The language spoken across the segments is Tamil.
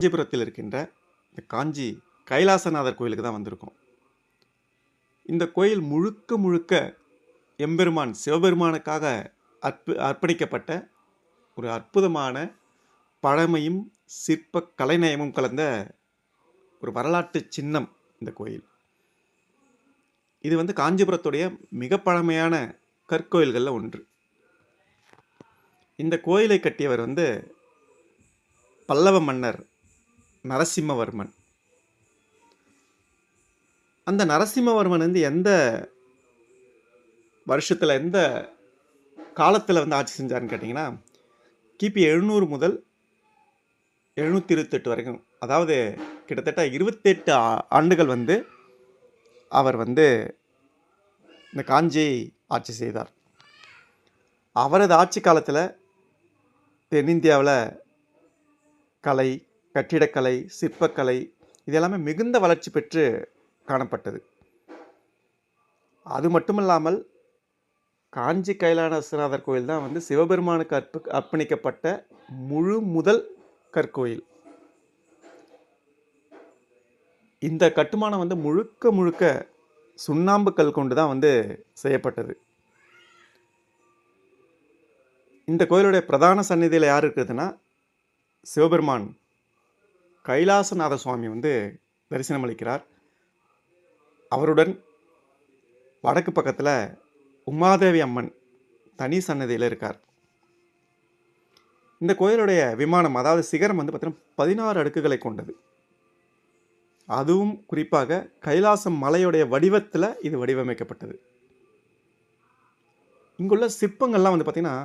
காஞ்சிபுரத்தில் இருக்கின்ற இந்த காஞ்சி கைலாசநாதர் கோயிலுக்கு தான் வந்திருக்கோம். இந்த கோயில் முழுக்க முழுக்க எம்பெருமான் சிவபெருமானுக்காக அர்ப்பணிக்கப்பட்ட ஒரு அற்புதமான பழமையும் சிற்ப கலைநயமும் கலந்த ஒரு வரலாற்று சின்னம் இந்த கோயில். இது காஞ்சிபுரத்துடைய மிக பழமையான கற்கோயில்களில் ஒன்று. இந்த கோயிலை கட்டியவர் பல்லவ மன்னர் நரசிம்மவர்மன். அந்த நரசிம்மவர்மன் எந்த வருஷத்தில் எந்த காலத்தில் ஆட்சி செஞ்சார்னு கேட்டிங்கன்னா, கிபி 700 முதல் 728 வரைக்கும், அதாவது கிட்டத்தட்ட 28 ஆண்டுகள் அவர் இந்த காஞ்சியை ஆட்சி செய்தார். அவரது ஆட்சி காலத்தில் தென்னிந்தியாவில் கலை, கட்டிடக்கலை, சிற்பக்கலை இதெல்லாமே மிகுந்த வளர்ச்சி பெற்று காணப்பட்டது. அது மட்டுமல்லாமல் காஞ்சி கைலாசநாதர் கோயில் தான் சிவபெருமானுக்கு அர்ப்பணிக்கப்பட்ட முழு முதல் கற்கோயில். இந்த கட்டுமானம் முழுக்க முழுக்க சுண்ணாம்பு கல் கொண்டு தான் செய்யப்பட்டது. இந்த கோயிலுடைய பிரதான சந்நிதியில் யார் இருக்குதுன்னா, சிவபெருமான் கைலாசநாத சுவாமி தரிசனம் அளிக்கிறார். அவருடன் வடக்கு பக்கத்தில் உமாதேவி அம்மன் தனி சன்னதியில் இருக்கார். இந்த கோயிலுடைய விமானம், அதாவது சிகரம் பார்த்தீங்கன்னா 16 அடுக்குகளை கொண்டது. அதுவும் குறிப்பாக கைலாசம் மலையுடைய வடிவத்தில் இது வடிவமைக்கப்பட்டது. இங்குள்ள சிற்பங்கள்லாம் பார்த்தீங்கன்னா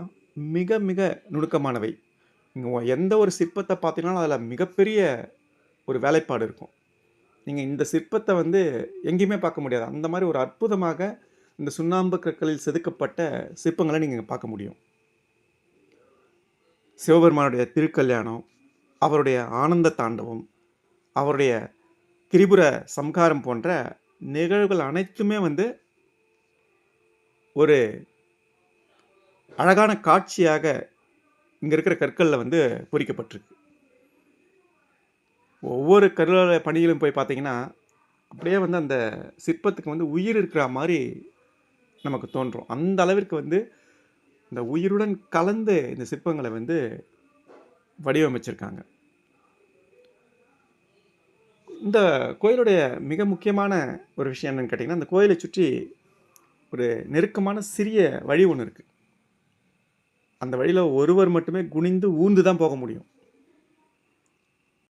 மிக மிக நுணுக்கமானவை. இங்கே எந்த ஒரு சிற்பத்தை பார்த்தீங்கன்னா அதில் மிகப்பெரிய ஒரு வேலைப்பாடு இருக்கும். நீங்கள் இந்த சிற்பத்தை எங்கேயுமே பார்க்க முடியாது. அந்த மாதிரி ஒரு அற்புதமாக இந்த சுண்ணாம்பு கற்களில் செதுக்கப்பட்ட சிற்பங்களை நீங்கள் பார்க்க முடியும். சிவபெருமானுடைய திருக்கல்யாணம், அவருடைய ஆனந்த தாண்டவம், அவருடைய திரிபுர சம்ஹாரம் போன்ற நிகழ்வுகள் அனைத்துமே ஒரு அழகான காட்சியாக இங்கே இருக்கிற கற்களில் பொறிக்கப்பட்டிருக்கு. ஒவ்வொரு கற்களோட பணியிலும் போய் பார்த்தீங்கன்னா அப்படியே அந்த சிற்பத்துக்கு உயிர் இருக்கிற மாதிரி நமக்கு தோன்றும். அந்த அளவிற்கு இந்த உயிருடன் கலந்து இந்த சிற்பங்களை வடிவமைச்சிருக்காங்க. இந்த கோயிலுடைய மிக முக்கியமான ஒரு விஷயம் என்னன்னு கேட்டிங்கன்னா, அந்த கோயிலை சுற்றி ஒரு நெருக்கமான சிறிய வழி ஒன்று இருக்குது. அந்த வழியில் ஒருவர் மட்டுமே குனிந்து ஊர்ந்து தான் போக முடியும்.